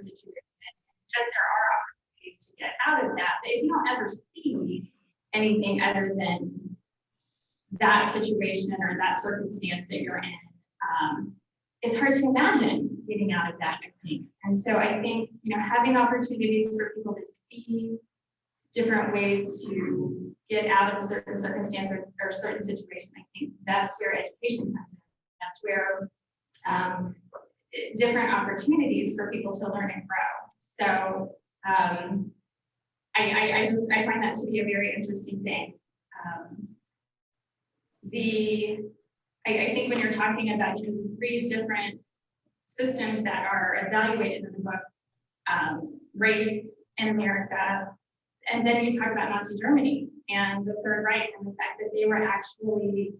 situation. Yes, there are opportunities to get out of that, but if you don't ever see anything other than that situation or that circumstance that you're in, it's hard to imagine getting out of that, I think. And so I think, having opportunities for people to see different ways to get out of a certain circumstance or certain situation, I think that's where education comes in. That's where different opportunities for people to learn and grow. So I find that to be a very interesting thing. I think when you're talking about the 3 different systems that are evaluated in the book, race in America, and then you talk about Nazi Germany and the Third Reich and the fact that they were actually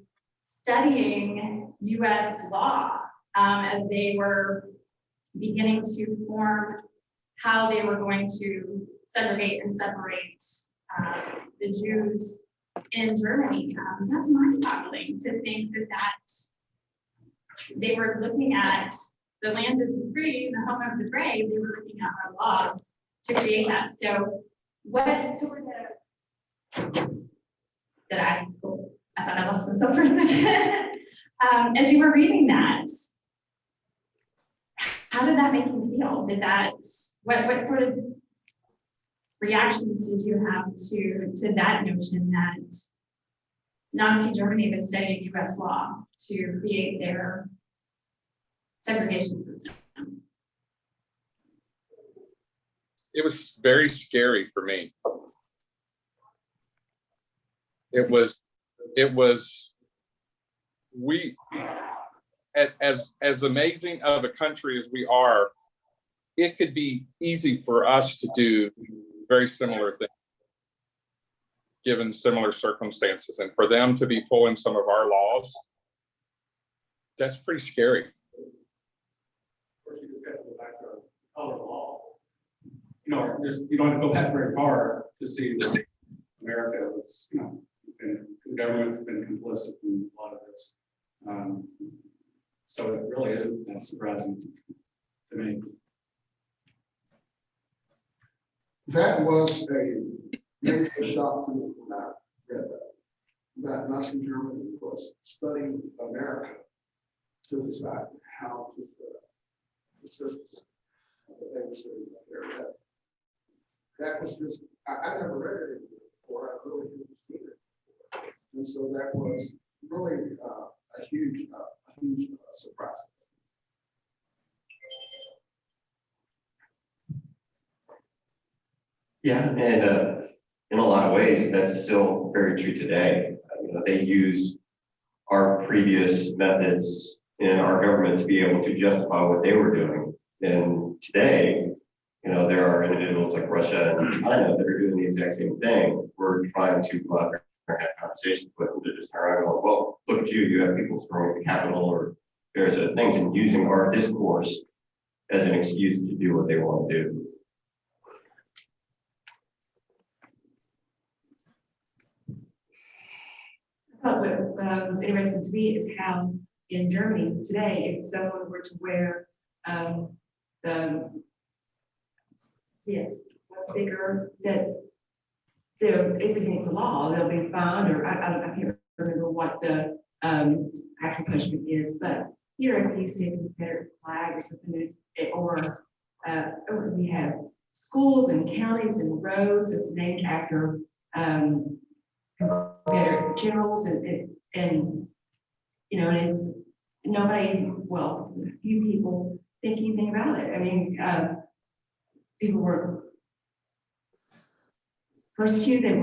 studying US law as they were beginning to form how they were going to segregate and separate the Jews in Germany. That's mind-boggling to think that they were looking at the land of the free, the home of the brave. They were looking at our laws to create that. So what sort of, I thought I lost myself for a second. As you were reading that, how did that make you feel? What sort of reactions did you have to that notion that Nazi Germany was studying US law to create their segregation system? It was very scary for me. As amazing of a country as we are, it could be easy for us to do very similar things, given similar circumstances. And for them to be pulling some of our laws, that's pretty scary. Of course, you just have to go back to color law. You don't have to go back very far to see that America was, the government's been complicit in a lot of this. So it really isn't that surprising to me. That was a major shock to me when I read that Nazi Germany was studying America to decide how to the system that they were studying there. That was just, I never read it before. I really didn't see it before. And so that was really a huge surprise. Yeah, and in a lot of ways, that's still very true today. They use our previous methods in our government to be able to justify what they were doing. And today, there are individuals like Russia and China that are doing the exact same thing. We're trying to go out there and have conversations with them to just turn around and go, well, look at you have people storming the Capitol or various other things, and using our discourse as an excuse to do what they want to do. What was interesting to me is how in Germany today, if someone were to wear figure that it's against the law, they'll be fined, or I can't remember what the actual punishment is, but here if you see a Confederate flag or something, or we have schools and counties and roads that's named after Confederate generals, and it's nobody, few people think anything about it. I mean, people were persecuted.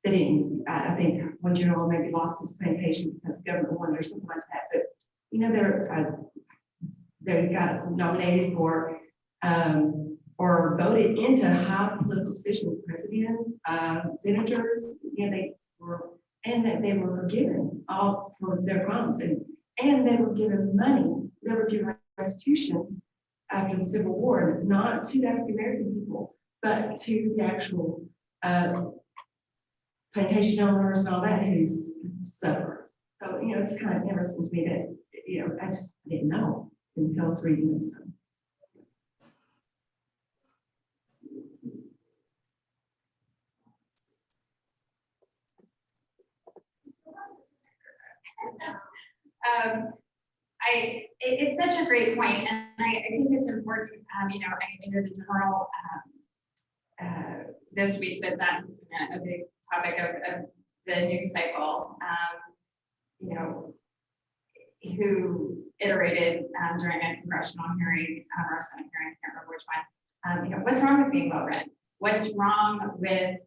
They didn't, I think one general maybe lost his plantation because the government wanted or something like that. But, they got nominated for or voted into high political positions, presidents, senators, they were forgiven all for their crimes, and they were given money, they were given restitution after the Civil War, not to the African American people, but to the actual plantation owners and all that who suffered. So, it's kind of interesting to me that, I just didn't know until I was reading this. It's such a great point, and I think it's important, you know, I know the general, this week that has been a big topic of the news cycle, you know, who iterated during a congressional hearing, or a Senate hearing, I can't remember which one, you know, what's wrong with being well read? What's wrong with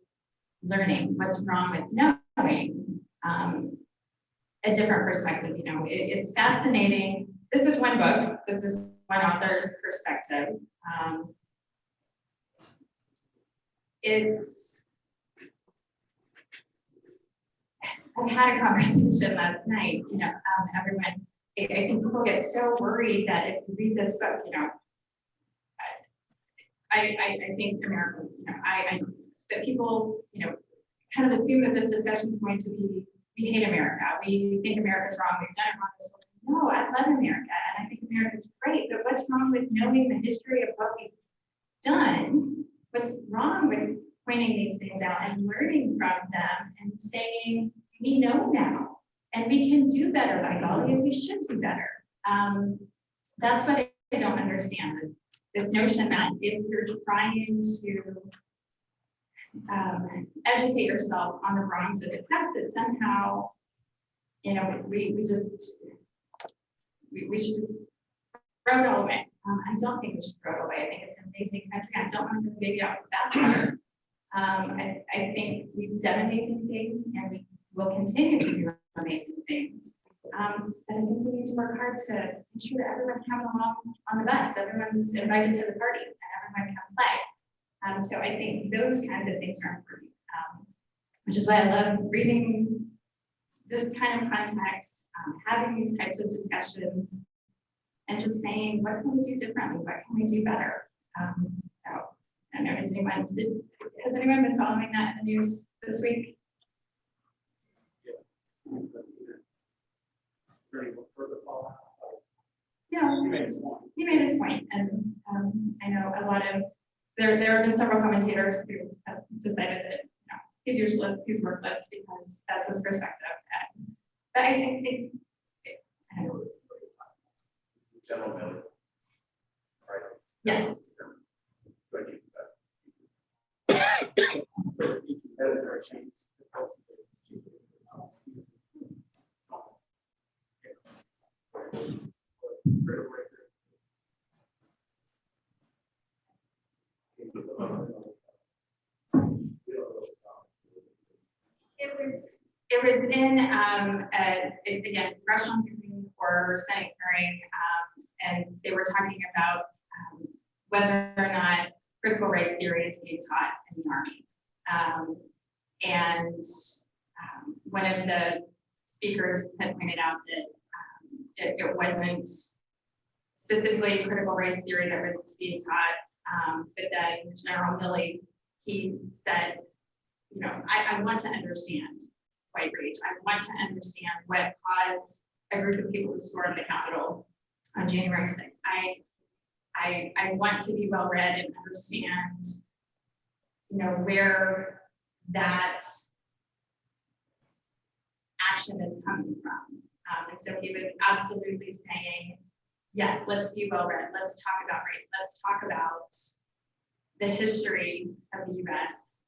learning? What's wrong with knowing a different perspective? You know, it's fascinating. This is one book. This is one author's perspective. I've had a conversation last night, you know, everyone, I think people get so worried that if you read this book, you know, I think America, you know, that people, you know, kind of assume that this discussion is going to be, we hate America, we think America's wrong, we've done it wrong. No, I love America, and I think America's great, but what's wrong with knowing the history of what we've done? What's wrong with pointing these things out and learning from them and saying, we know now, and we can do better, by golly, and we should do better. That's what I don't understand, this notion that if you're trying to educate yourself on the wrongs of the past, that somehow, you know, we should throw it all away. I don't think we should throw it away. I think it's an amazing country. I don't want to throw the baby out with the bathwater. I think we've done amazing things, and we will continue to do amazing things. But I think we need to work hard to ensure that everyone's coming along on the bus, everyone's invited to the party, and everyone can play. So I think those kinds of things are important, which is why I love reading this kind of context, having these types of discussions, and just saying, what can we do differently? What can we do better? So I don't know, has anyone been following that in the news this week? Yeah, he made his point, and I know a lot of there have been several commentators who have decided that, you know, he's useless, he's worthless, because that's his perspective. But I think I don't know. Yes. It was in again, congressional hearing or Senate hearing, and they were talking about whether or not critical race theory is being taught in the Army. And one of the speakers had pointed out that it wasn't specifically critical race theory that was being taught, but then General Milley, he said, you know, I want to understand white rage. I want to understand what caused a group of people to storm the Capitol on January 6th. I want to be well read and understand, you know, where that action is coming from. And so he was absolutely saying, yes, let's be well read. Let's talk about race. Let's talk about the history of the US.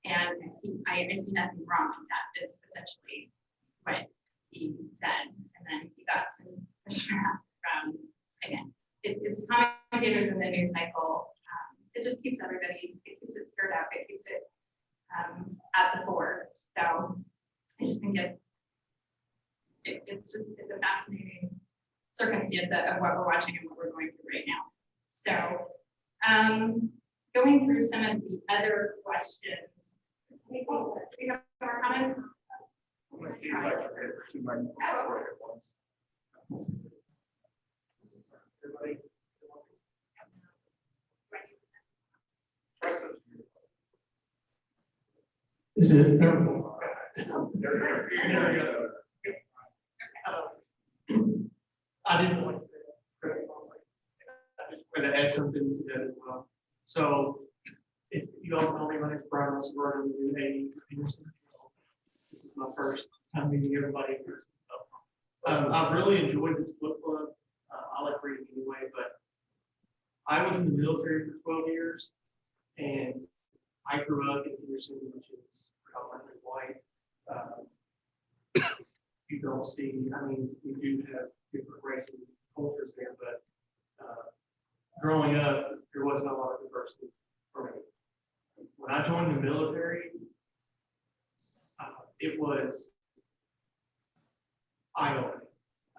And I see nothing wrong with that. Is essentially what he said. And then he got some pushback from, again, it's commentators in the news cycle. It just keeps everybody, it keeps it stirred up, it keeps it at the fore. So I just think it's a fascinating circumstance of what we're watching and what we're going through right now. So going through some of the other questions. Do you have more comments? I'm going to see if I can get 2 minutes at once. Everybody? Is it? I didn't want to. I just wanted to add something to that as well. So, if you all know me, my name is Brian Rosenberg. I'm with AE Peterson. This is my first time meeting everybody. I've really enjoyed this book club. I like reading anyway, but I was in the military for 12 years, and I grew up in Henderson, which is predominantly white. You don't see, I mean, we do have different races and cultures there, but growing up, there wasn't a lot of diversity for me. When I joined the military, it was eye-opening.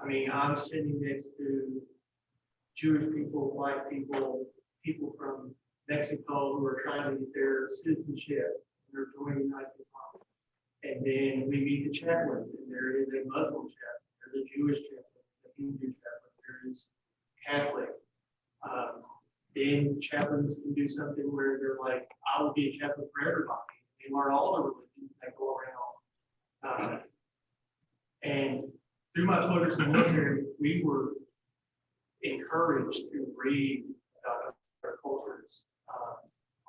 I mean, I'm sitting next to Jewish people, white people, people from Mexico who are trying to get their citizenship. They're joining the United States Army. And then we meet the chaplains, and there is a Muslim chaplain, there's a Jewish chaplain, a Hindu chaplain, there is Catholic. Then chaplains can do something where they're like, I will be a chaplain for everybody. They learn all the religions that go around. And through my 12 years in the military, we were encouraged to read about other cultures.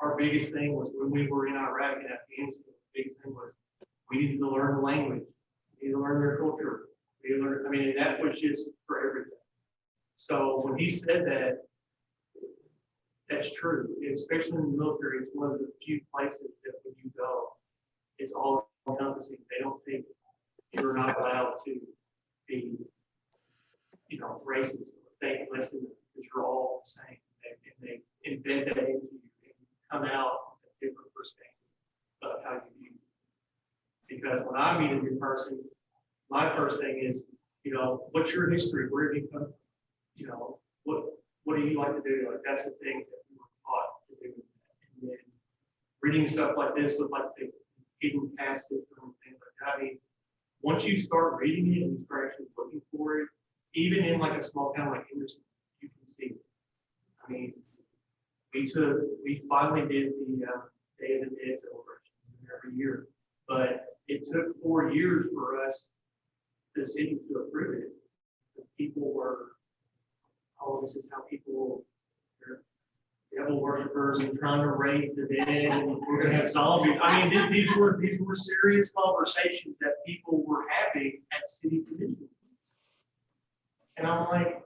Our biggest thing was when we were in Iraq and Afghanistan, the biggest thing was we needed to learn the language, we needed to learn their culture. We learned, I mean, that was just for everything. So when he said that, that's true, especially in the military. It's one of the few places that when you go, it's all encompassing. They don't think you're not allowed to be, racist. They listen because you're all the same, and they embed that into you and come out with a different perspective of how you view. Because when I meet a new person, my first thing is, what's your history? Where did you come from? What do you like to do? Like, that's the things that we were taught to do. And then reading stuff like this with like the hidden caste system and things like that. I mean, once you start reading it and you start actually looking for it, even in like a small town like Henderson, you can see it. I mean, we finally did the Day of the Dead celebration every year, but it took 4 years for us, the city, to approve it. The people were, this is how people, they're devil worshippers and trying to raise the dead, and we're going to have zombies. I mean, these were serious conversations that people were having at city commission meetings. And I'm like,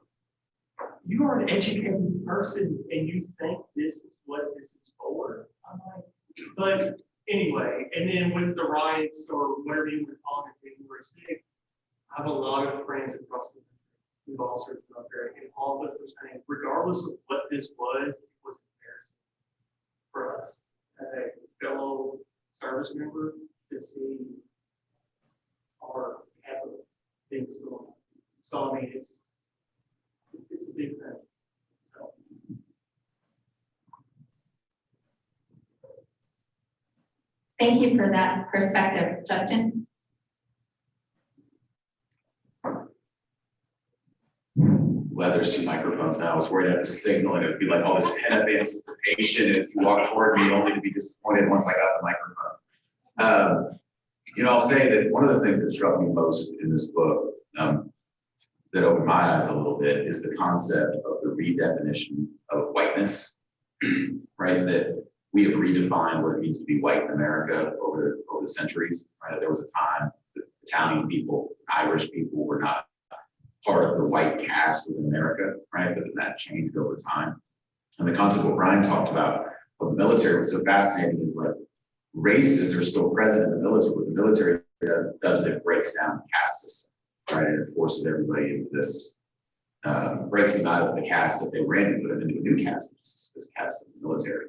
you are an educated person and you think this is what this is for? I'm like, but anyway, and then with the riots or whatever you want to call it, January 6th, I have a lot of friends across the country who've all served up there, and all of us were saying, regardless of what this was, it was embarrassing for us as a fellow service member to see our type of things going on. So I mean, it's a big thing. So. Thank you for that perspective, Justin. Well, there's 2 microphones now. I was worried I was signaling. It would be like all this pent-up anticipation. If you walk toward me, only to be disappointed once I got the microphone. I'll say that one of the things that struck me most in this book that opened my eyes a little bit is the concept of the redefinition of whiteness, right? That we have redefined what it means to be white in America over the centuries, right? There was a time that Italian people, Irish people were not part of the white caste within America, right? But then that changed over time. And the concept what Brian talked about of the military was so fascinating is like races are still present in the military. What the military does it breaks down the caste system, right? And it forces everybody into this, breaks them out of the caste that they were in and put them into a new caste, which is this caste of the military.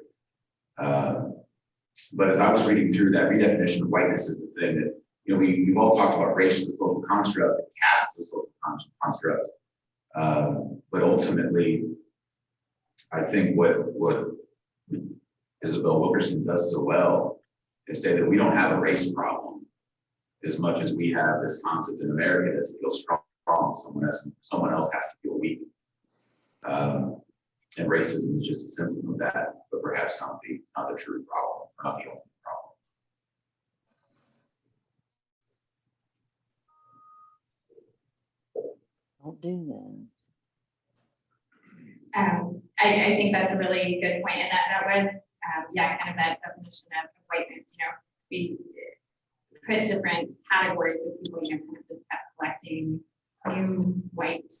But as I was reading through that redefinition of whiteness is the thing that, we've all talked about race as a social construct, caste as a social construct. But ultimately, I think what Isabel Wilkerson does so well is say that we don't have a race problem as much as we have this concept in America that to feel strong, someone else has to feel weak. And racism is just a symptom of that, but perhaps not the true problem, or not the only problem. Don't do that. I think that's a really good point, and that was, kind of that definition of whiteness. We put different categories of people, kind of just kept collecting new white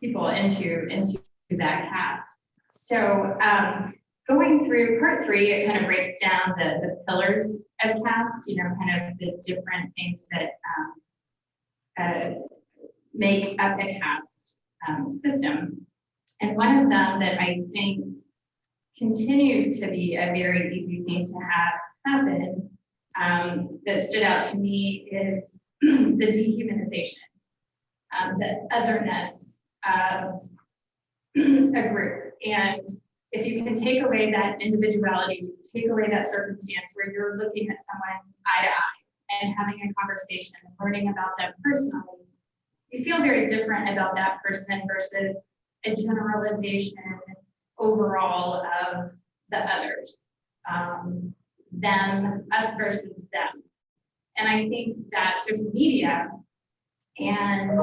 people into that caste. So going through part 3, it kind of breaks down the pillars of caste, you know, kind of the different things that make up a caste system. And one of them that I think continues to be a very easy thing to have happen that stood out to me is the dehumanization, the otherness of a group. And if you can take away that individuality, take away that circumstance where you're looking at someone eye to eye and having a conversation and learning about them personally, you feel very different about that person versus a generalization overall of the others, them, us versus them. And I think that social media and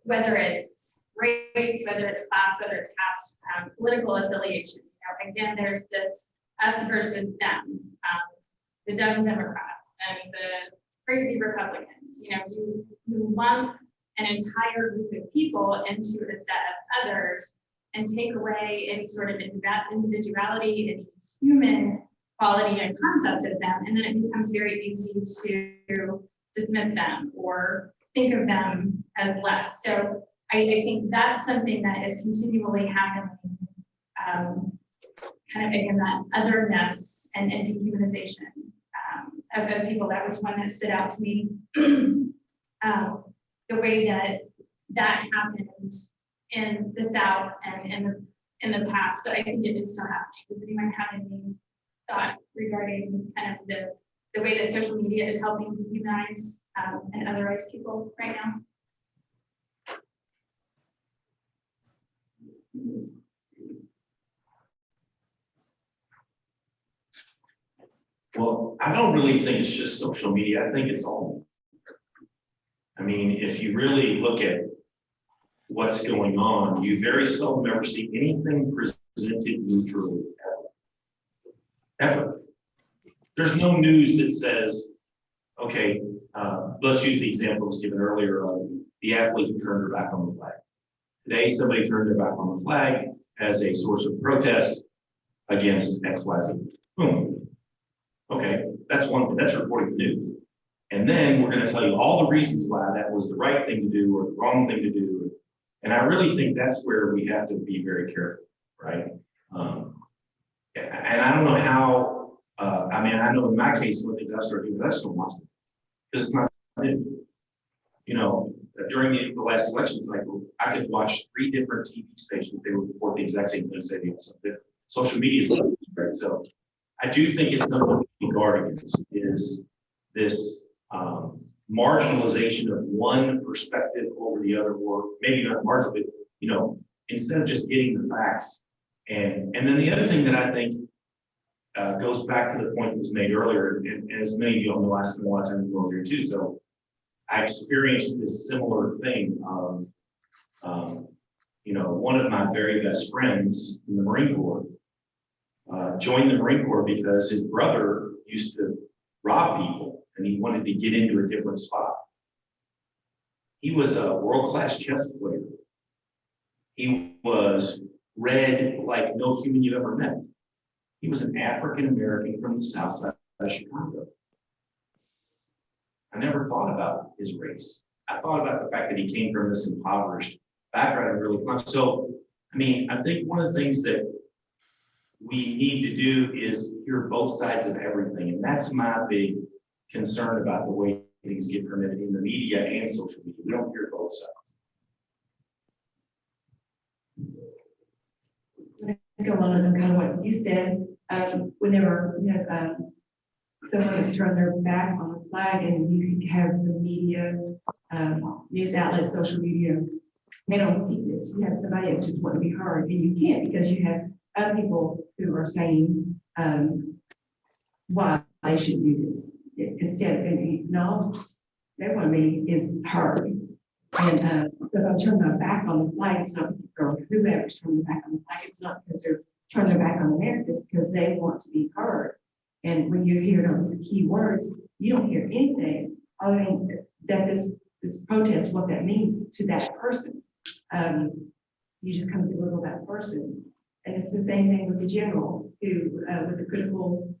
whether it's race, whether it's class, whether it's caste, political affiliation, you know, again, there's this us versus them, the dumb Democrats and the crazy Republicans. You know, you lump an entire group of people into a set of others and take away any sort of individuality, any human quality and concept of them, and then it becomes very easy to dismiss them or think of them as less. So I think that's something that is continually happening, kind of again, that otherness and dehumanization of people. That was one that stood out to me. The way that happened in the South and in the past, but I think it is still happening. Does anyone have any thought regarding kind of the way that social media is helping dehumanize and otherize people right now? Well, I don't really think it's just social media. I think it's all. I mean, if you really look at what's going on, you very seldom ever see anything presented neutrally ever. There's no news that says, okay, let's use the example I was given earlier of the athlete who turned her back on the flag. Today, somebody turned their back on the flag as a source of protest against XYZ. Boom. Okay, that's one thing, that's reporting the news. And then we're going to tell you all the reasons why that was the right thing to do or the wrong thing to do. And I really think that's where we have to be very careful, right? And I don't know how, I mean, I know in my case, one of the things I've started doing, I just don't watch them. Because it's not new. You know, during the last election cycle, I could watch 3 different TV stations. They would report the exact same thing, say something different. Social media is right. So I do think it's something to be guarded against is this marginalization of one perspective over the other, or maybe not marginal, but you know, instead of just getting the facts. And then the other thing that I think goes back to the point that was made earlier, and as many of you all know, I spent a lot of time in the military too. So I experienced this similar thing of, you know, one of my very best friends in the Marine Corps joined the Marine Corps because his brother used to rob people and he wanted to get into a different spot. He was a world-class chess player. He was read like no human you've ever met. He was an African-American from the south side of Chicago. I never thought about his race. I thought about the fact that he came from this impoverished background and really clung. So, I mean, I think one of the things that we need to do is hear both sides of everything. And that's my big concern about the way things get permitted in the media and social media. We don't hear both sides. Go on and kind of what you said, whenever you have someone that's turned their back on the flag and you have the media, news outlets, social media, they don't see this. You have somebody that's just want to be heard, and you can't because you have other people who are saying why they should do this. Instead of being acknowledged, they want to be is heard. And if I turn my back on the flag, it's not, or whoever's turning their back on the flag, it's not because they're turning their back on America, it's because they want to be heard. And when you hear those key words, you don't hear anything other than that this protest, what that means to that person. You just come to belittle that person. And it's the same thing with the general who, with the critical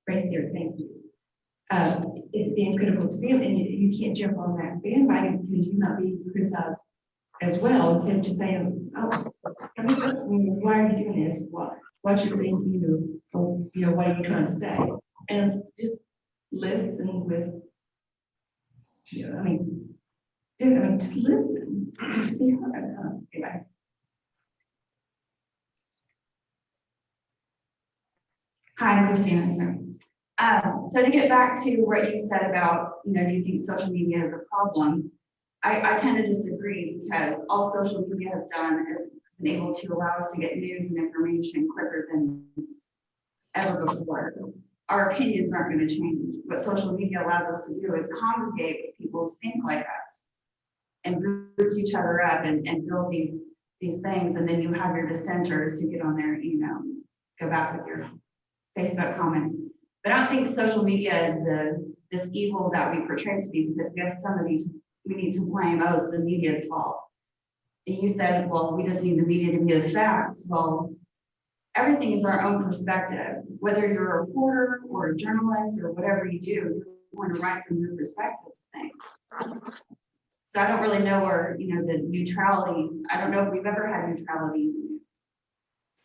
race theory, thank you. It being critical to them, and you can't jump on that bandwagon because you not be criticized as well, instead of just saying, oh, I mean, why are you doing this? What's your thing, what are you trying to say? And just listen with, just listen. Just be heard. Anyway. Hi, I'm Christina, sir. So to get back to what you said about, do you think social media is a problem? I tend to disagree because all social media has done is been able to allow us to get news and information quicker than ever before. Our opinions aren't going to change. What social media allows us to do is congregate with people who think like us and boost each other up and build these things. And then you have your dissenters to get on there, go back with your Facebook comments. But I don't think social media is this evil that we portray to be, because we have somebody we need to blame. Oh, it's the media's fault. And you said, well, we just need the media to be the facts. Well, everything is our own perspective. Whether you're a reporter or a journalist or whatever you do, you want to write from your perspective of things. So I don't really know where, the neutrality, I don't know if we've ever had neutrality in the news,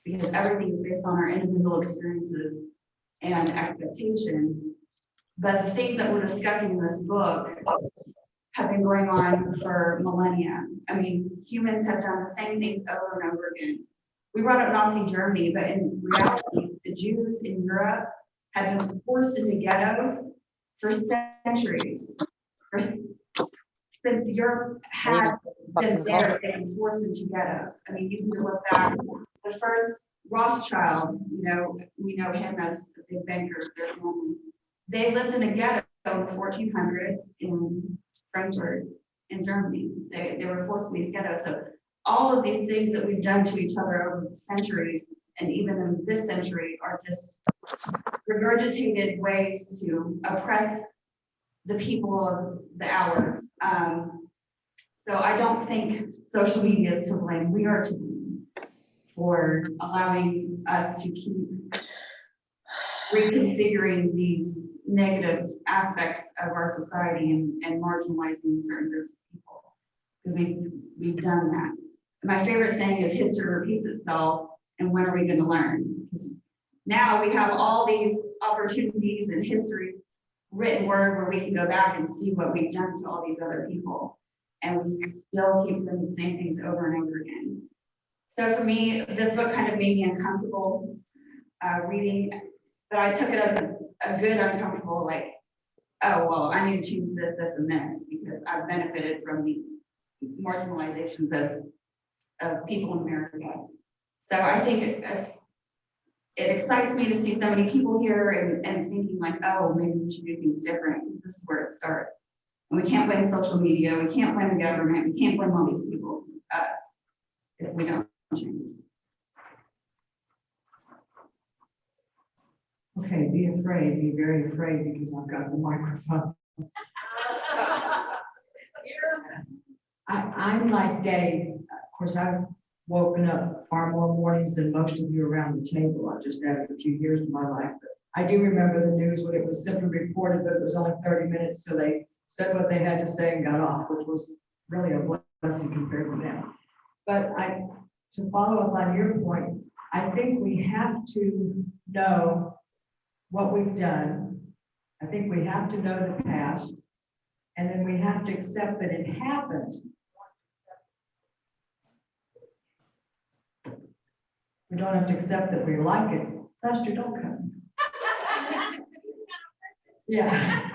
because everything is based on our individual experiences and expectations. But the things that we're discussing in this book have been going on for millennia. I mean, humans have done the same things over and over again. We brought up Nazi Germany, but in reality, the Jews in Europe have been forced into ghettos for centuries. Since Europe has been there, they've been forced into ghettos. I mean, you can look back, the first Rothschild, we know him as the big banker of their family. They lived in a ghetto in the 1400s in Frankfurt in Germany. They were forced in these ghettos. So all of these things that we've done to each other over the centuries, and even in this century, are just regurgitated ways to oppress the people of the hour. So I don't think social media is to blame. We are to blame for allowing us to keep reconfiguring these negative aspects of our society and marginalizing certain groups of people, because we've done that. My favorite saying is history repeats itself, and when are we going to learn? Because now we have all these opportunities in history, written word, where we can go back and see what we've done to all these other people, and we still keep doing the same things over and over again. So for me, this book kind of made me uncomfortable reading, but I took it as a good uncomfortable, like, oh, well, I need to change this, this, and this, because I've benefited from these marginalizations of people in America. So I think it excites me to see so many people here and thinking like, oh, maybe we should do things different. This is where it starts. And we can't blame social media. We can't blame the government. We can't blame all these people, us, if we don't change. Okay, be afraid, be very afraid, because I've got the microphone. I'm like Dave. Of course, I've woken up far more mornings than most of you around the table. I just added a few years to my life, but I do remember the news when it was simply reported that it was only 30 minutes, so they said what they had to say and got off, which was really a blessing compared to now. But to follow up on your point, I think we have to know what we've done. I think we have to know the past, and then we have to accept that it happened. We don't have to accept that we like it. Lester, don't come. Yeah.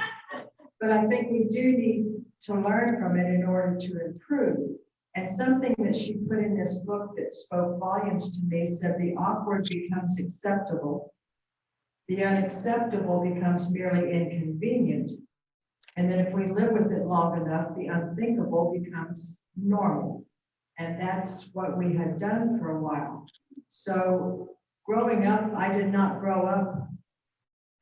But I think we do need to learn from it in order to improve. And something that she put in this book that spoke volumes to me said the awkward becomes acceptable. The unacceptable becomes merely inconvenient. And then if we live with it long enough, the unthinkable becomes normal. And that's what we had done for a while. So growing up, I did not grow up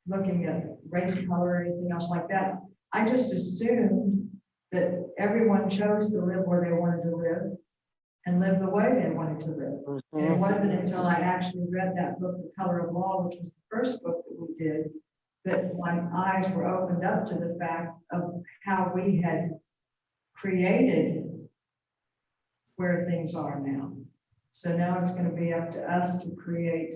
looking at race, color, or anything else like that. I just assumed that everyone chose to live where they wanted to live and live the way they wanted to live. And it wasn't until I actually read that book, The Color of Law, which was the first book that we did, that my eyes were opened up to the fact of how we had created where things are now. So now it's going to be up to us to create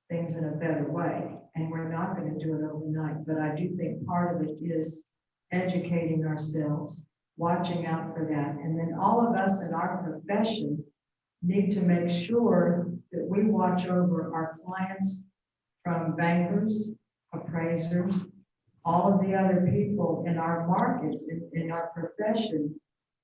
things in a better way. And we're not going to do it overnight, but I do think part of it is educating ourselves, watching out for that. And then all of us in our profession need to make sure that we watch over our clients, from bankers, appraisers, all of the other people in our market, in our profession,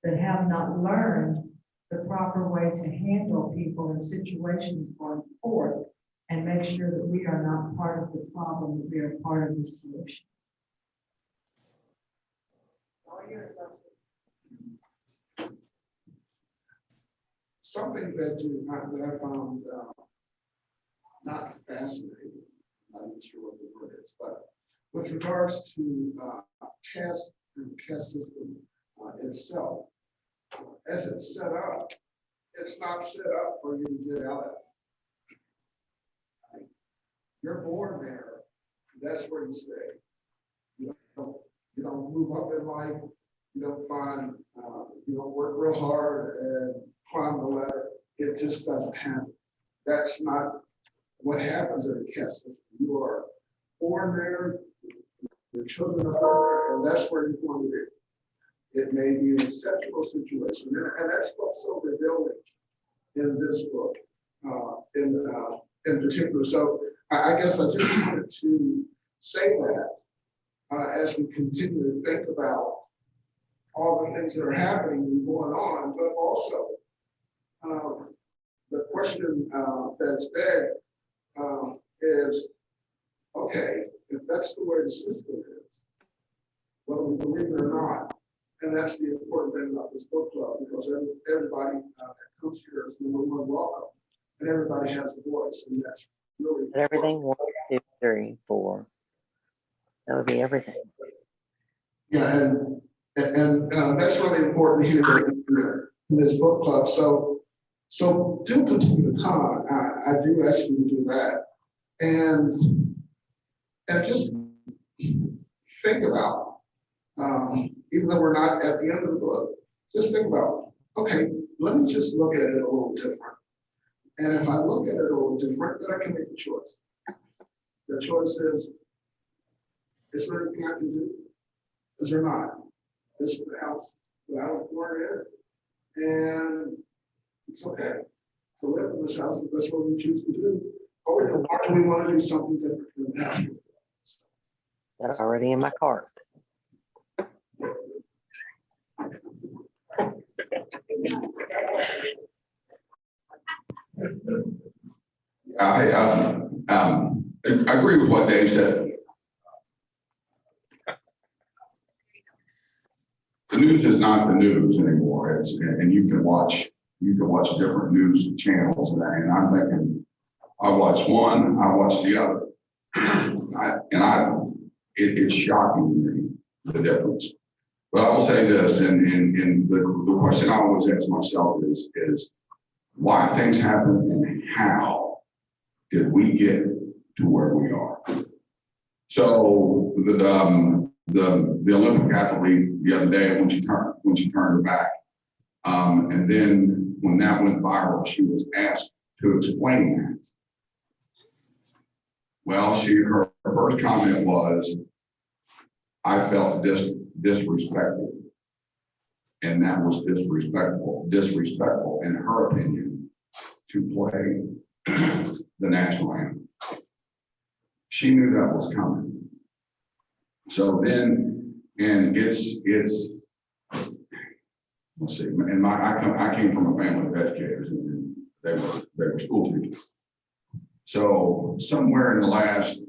that have not learned the proper way to handle people in situations going forward, and make sure that we are not part of the problem, that we are part of the solution. Something that I found not fascinating, I'm not even sure what the word is, but with regards to caste and caste system itself, as it's set up, it's not set up for you to get out of it. You're born there, that's where you stay. You don't move up in life, you don't find, you don't work real hard and climb the ladder. It just doesn't happen. That's not what happens in a caste system. You are born there, your children are there, and that's where you're going to be. It may be an exceptional situation, and that's what's so revealing in this book, in particular. So I guess I just wanted to say that as we continue to think about all the things that are happening and going on, but also the question that's begged is, okay, if that's the way the system is, whether we believe it or not. And that's the important thing about this book club, because everybody that comes here is number one, welcome, and everybody has a voice, and that's really Everything, 1, 2, 3, 4. That would be everything. Yeah, and that's really important here in this book club. So do continue to come. I do ask you to do that, and just think about. Even though we're not at the end of the book, just think about, okay, let me just look at it a little different. And if I look at it a little different, then I can make a choice. The choice is there anything I can do? Is there not? This is the house that I was born in, and it's okay to live in this house if that's what we choose to do. Or do we want to do something different than that? That's already in my cart. I agree with what Dave said. The news is not the news anymore. And you can watch different news channels, and I'm thinking, I watch one, I watch the other. It's shocking to me, the difference. But I will say this, and the question I always ask myself is why things happen and how did we get to where we are? So the Olympic athlete the other day, when she turned her back, and then when that went viral, she was asked to explain that. Well, her first comment was, I felt disrespected. And that was disrespectful in her opinion, to play the national anthem. She knew that was coming. So then, and it's let's see, and I came from a family of educators, and they were school teachers. So somewhere in the last,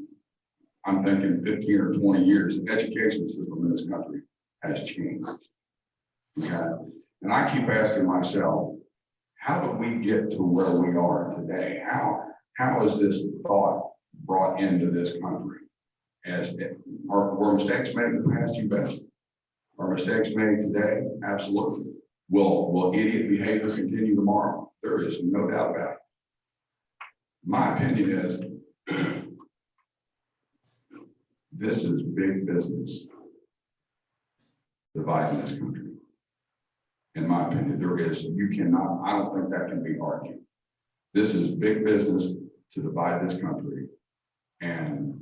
I'm thinking 15 or 20 years, the education system in this country has changed. Okay. And I keep asking myself, how did we get to where we are today? How is this thought brought into this country? As were mistakes made in the past, you bet. Are mistakes made today? Absolutely. Will idiot behavior continue tomorrow? There is no doubt about it. My opinion is this is big business dividing this country. In my opinion, I don't think that can be argued. This is big business to divide this country. And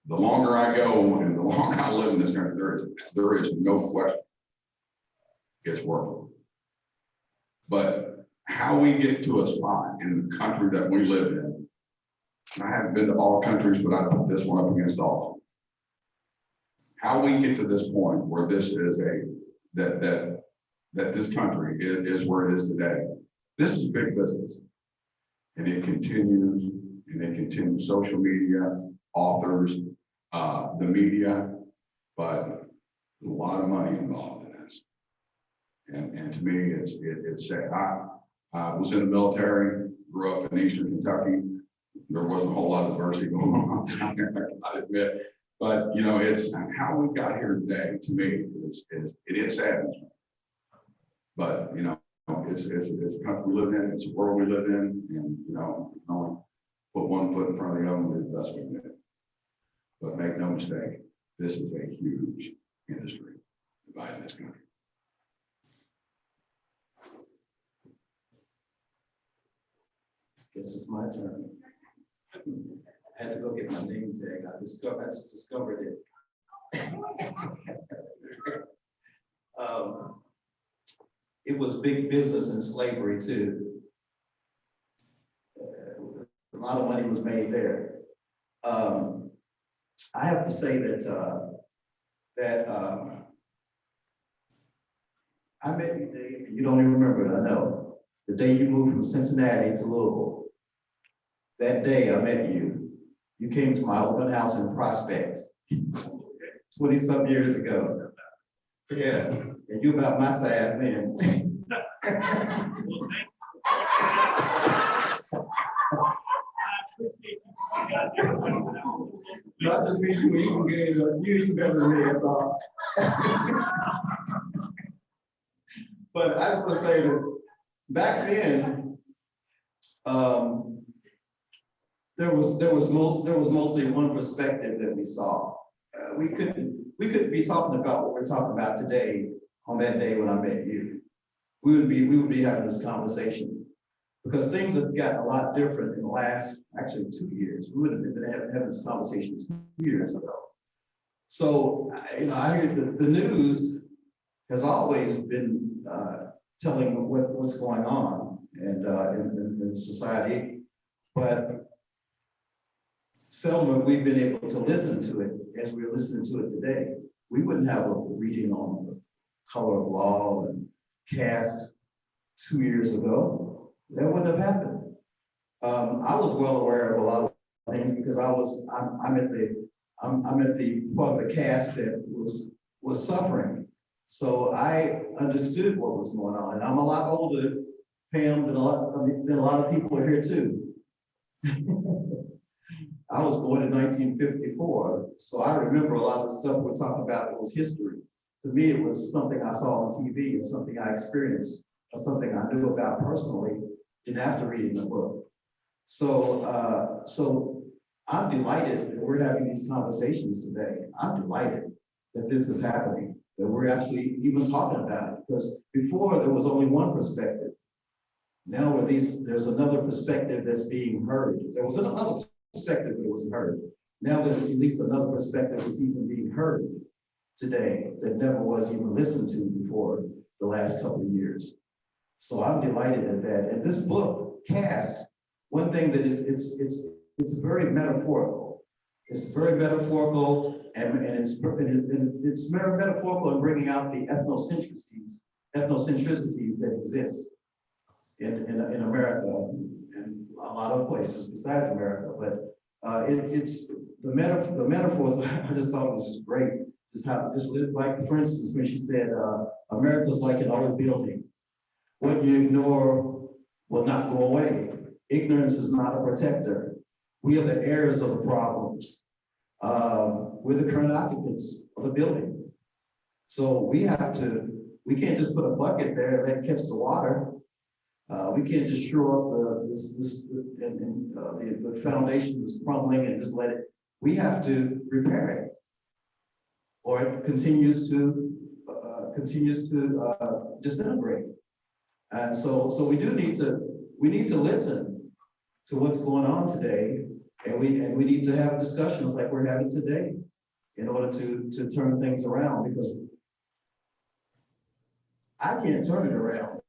the longer I go and the longer I live in this country, there is no question it's working. But how we get to a spot in the country that we live in, and I haven't been to all countries, but I put this one up against all. How we get to this point where this is that this country is where it is today. This is big business. And it continues, social media, authors, the media, but a lot of money involved in this. And to me, it's sad. I was in the military, grew up in Eastern Kentucky. There wasn't a whole lot of diversity going on down there, I admit. But it's how we got here today. To me, it is sad. But it's the country we live in. It's the world we live in, and only put one foot in front of the other and do the best we can. But make no mistake, this is a huge industry dividing this country. Guess it's my turn. I had to go get my name tag. I just discovered it. It was big business in slavery too. A lot of money was made there. I have to say that I met you, Dave, and you don't even remember it, I know. The day you moved from Cincinnati to Louisville, that day I met you. You came to my open house in Prospect 20-some years ago. Yeah, and you about my size then. Not just me, you even better than me, that's all. But I was gonna say that back then, there was mostly one perspective that we saw. We couldn't be talking about what we're talking about today on that day when I met you. We would be having this conversation because things have gotten a lot different in the last actually 2 years. We would have been having this conversation 2 years ago. So I hear the news has always been telling what's going on in society, but seldom we've been able to listen to it as we're listening to it today. We wouldn't have a reading on the color of law and caste 2 years ago. That wouldn't have happened. I was well aware of a lot of things because I'm at the part of the caste that was suffering. So I understood what was going on, and I'm a lot older, Pam, than a lot of people are here too. I was born in 1954, so I remember a lot of the stuff we're talking about that was history. To me, it was something I saw on TV and something I experienced, or something I knew about personally, and after reading the book. So I'm delighted that we're having these conversations today. I'm delighted that this is happening, that we're actually even talking about it, because before there was only one perspective. Now there's another perspective that's being heard. There was another perspective that wasn't heard. Now there's at least another perspective that's even being heard today that never was even listened to before the last couple of years. So I'm delighted at that. And this book, Caste, one thing that it's very metaphorical. It's very metaphorical, and it's very metaphorical in bringing out the ethnocentricities that exist in America and a lot of places besides America. But it's the metaphors. I just thought it was just great. Just like, for instance, when she said, America's like an old building. What you ignore will not go away. Ignorance is not a protector. We are the heirs of the problems. We're the current occupants of the building. So we can't just put a bucket there and let catch the water. We can't just shore up the foundation is crumbling and just let it, we have to repair it. Or it continues to disintegrate. And so we need to listen to what's going on today. And we need to have discussions like we're having today in order to turn things around, because I can't turn it around.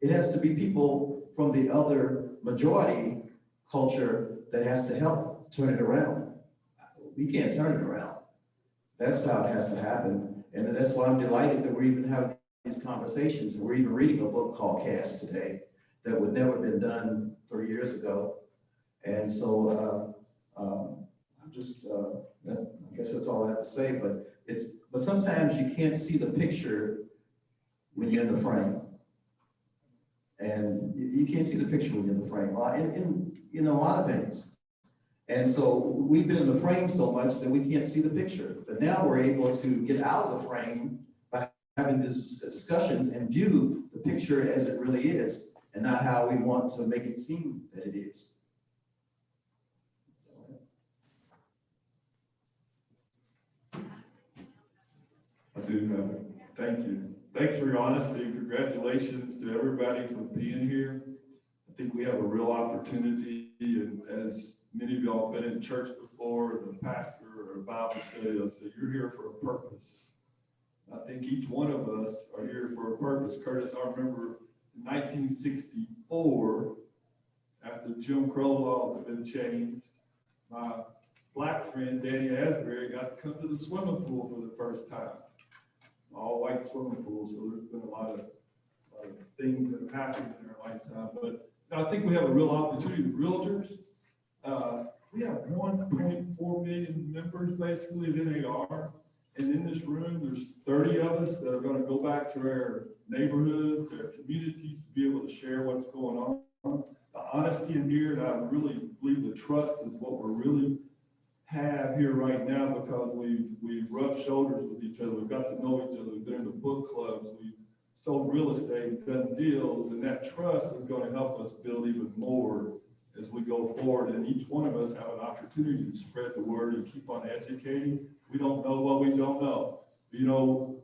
It has to be people from the other majority culture that has to help turn it around. We can't turn it around. That's how it has to happen. And that's why I'm delighted that we're even having these conversations. And we're even reading a book called Caste today that would never have been done 3 years ago. And so I'm just, I guess that's all I have to say, but sometimes you can't see the picture when you're in the frame. And you can't see the picture when you're in the frame, in a lot of things. And so we've been in the frame so much that we can't see the picture. But now we're able to get out of the frame by having these discussions and view the picture as it really is, and not how we want to make it seem that it is. I do have it. Thank you. Thanks for your honesty. Congratulations to everybody for being here. I think we have a real opportunity, and as many of y'all have been in church before, the pastor or Bible study, I'll say, you're here for a purpose. I think each one of us are here for a purpose. Curtis, I remember in 1964, after Jim Crow laws had been changed, my black friend, Danny Asbury, got to come to the swimming pool for the first time. All white swimming pool, so there's been a lot of things that have happened in our lifetime. But I think we have a real opportunity with realtors. We have 1.4 million members basically of NAR. And in this room, there's 30 of us that are going to go back to our neighborhoods, our communities, to be able to share what's going on. The honesty in here, and I really believe the trust is what we're really have here right now, because we've rubbed shoulders with each other. We've got to know each other. We've been in the book clubs. We've sold real estate, done deals, and that trust is going to help us build even more as we go forward. And each one of us have an opportunity to spread the word and keep on educating. We don't know what we don't know. You know,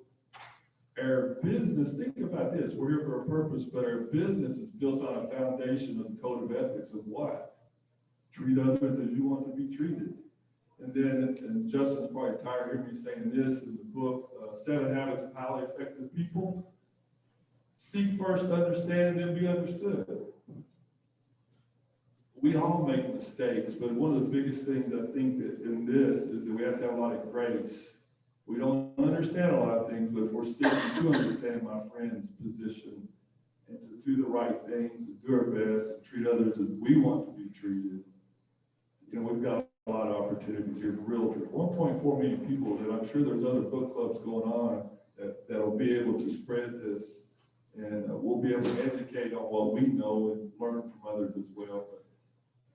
our business, think about this, we're here for a purpose, but our business is built on a foundation of the code of ethics of what? Treat others as you want to be treated. And then, and Justin's probably tired of hearing me saying this in the book, 7 Habits of Highly Effective People. Seek first to understand and then be understood. We all make mistakes, but one of the biggest things I think that in this is that we have to have a lot of grace. We don't understand a lot of things, but if we're seeking to understand my friend's position and to do the right things and do our best and treat others as we want to be treated, you know, we've got a lot of opportunities here as realtors. 1.4 million people that I'm sure there's other book clubs going on that'll be able to spread this, and we'll be able to educate on what we know and learn from others as well. But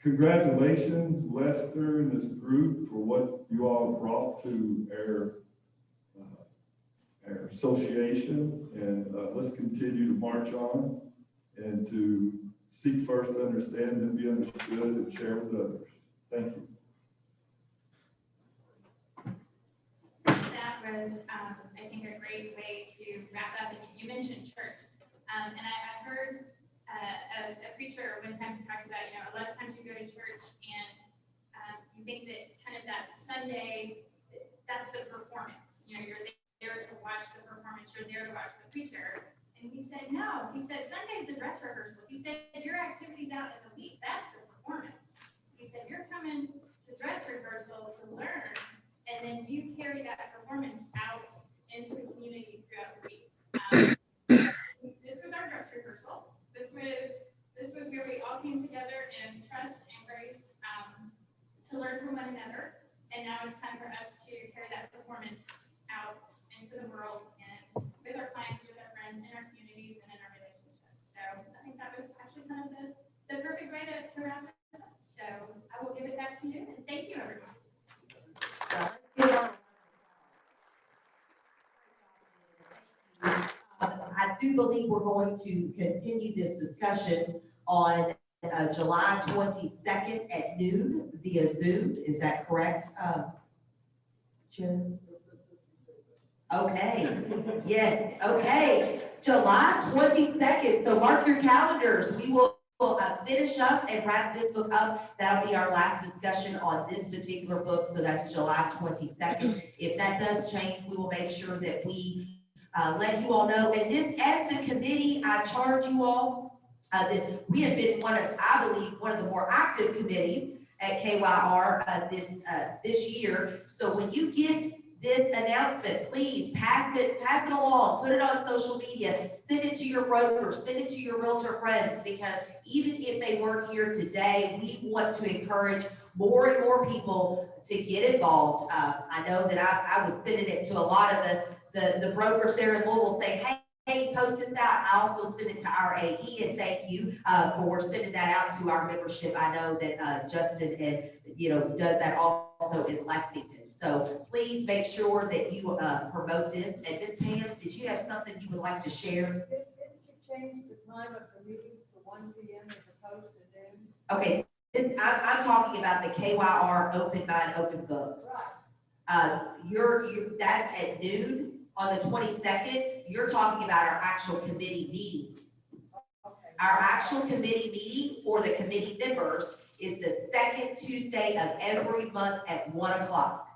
congratulations, Lester and this group, for what you all brought to our association, and let's continue to march on and to seek first to understand and be understood and share with others. Thank you. That was, I think, a great way to wrap up. And you mentioned church. And I heard a preacher one time talked about, you know, a lot of times you go to church and you think that kind of that Sunday, that's the performance. You know, you're there to watch the performance, you're there to watch the preacher. And he said, no, he said, Sunday's the dress rehearsal. He said, your activities out in the week, that's the performance. He said, you're coming to dress rehearsal to learn, and then you carry that performance out into the community throughout the week. This was our dress rehearsal. This was where we all came together in trust and grace to learn from one another. And now it's time for us to carry that performance out into the world and with our clients, with our friends, in our communities, and in our relationships. So I think that was actually kind of the perfect way to wrap this up. So I will give it back to you, and thank you, everyone. do believe we're going to continue this discussion on July 22nd at noon via Zoom. Is that correct? Jim? Okay, yes, okay. July 22nd, so mark your calendars. We will finish up and wrap this book up. That'll be our last discussion on this particular book, so that's July 22nd. If that does change, we will make sure that we let you all know. And this, as the committee, I charge you all that we have been I believe, one of the more active committees at KYR this year. So when you get this announcement, please pass it along, put it on social media, send it to your broker, send it to your realtor friends, because even if they weren't here today, we want to encourage more and more people to get involved. I know that I was sending it to a lot of the brokers there in Louisville saying, hey, post this out. I also send it to our AE, and thank you for sending that out to our membership. I know that Justin does that also in Lexington. So please make sure that you promote this. And Ms. Pam, did you have something you would like to share? Didn't you change the time of the meetings to 1 p.m. as opposed to noon? Okay, I'm talking about the KYR Open Mind, Open Books. That's at noon on the 22nd. You're talking about our actual committee meeting. Our actual committee meeting for the committee members is the second Tuesday of every month at 1 o'clock.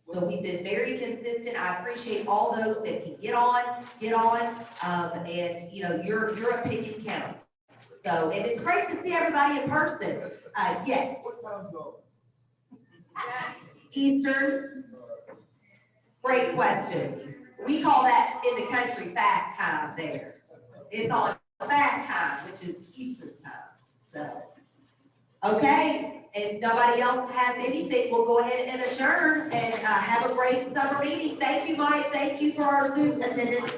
So we've been very consistent. I appreciate all those that can get on, and your opinion counts. So, and it's great to see everybody in person. Yes. What time zone? Eastern. Great question. We call that in the country fast time there. It's on fast time, which is Eastern time. So, okay. If nobody else has anything, we'll go ahead and adjourn and have a great summer meeting. Thank you, Mike. Thank you for our Zoom attendance.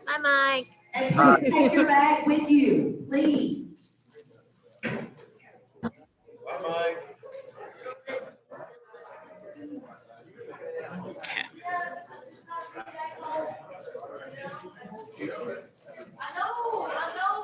Bye, Mike. And please take your bag with you, please. Bye, Mike.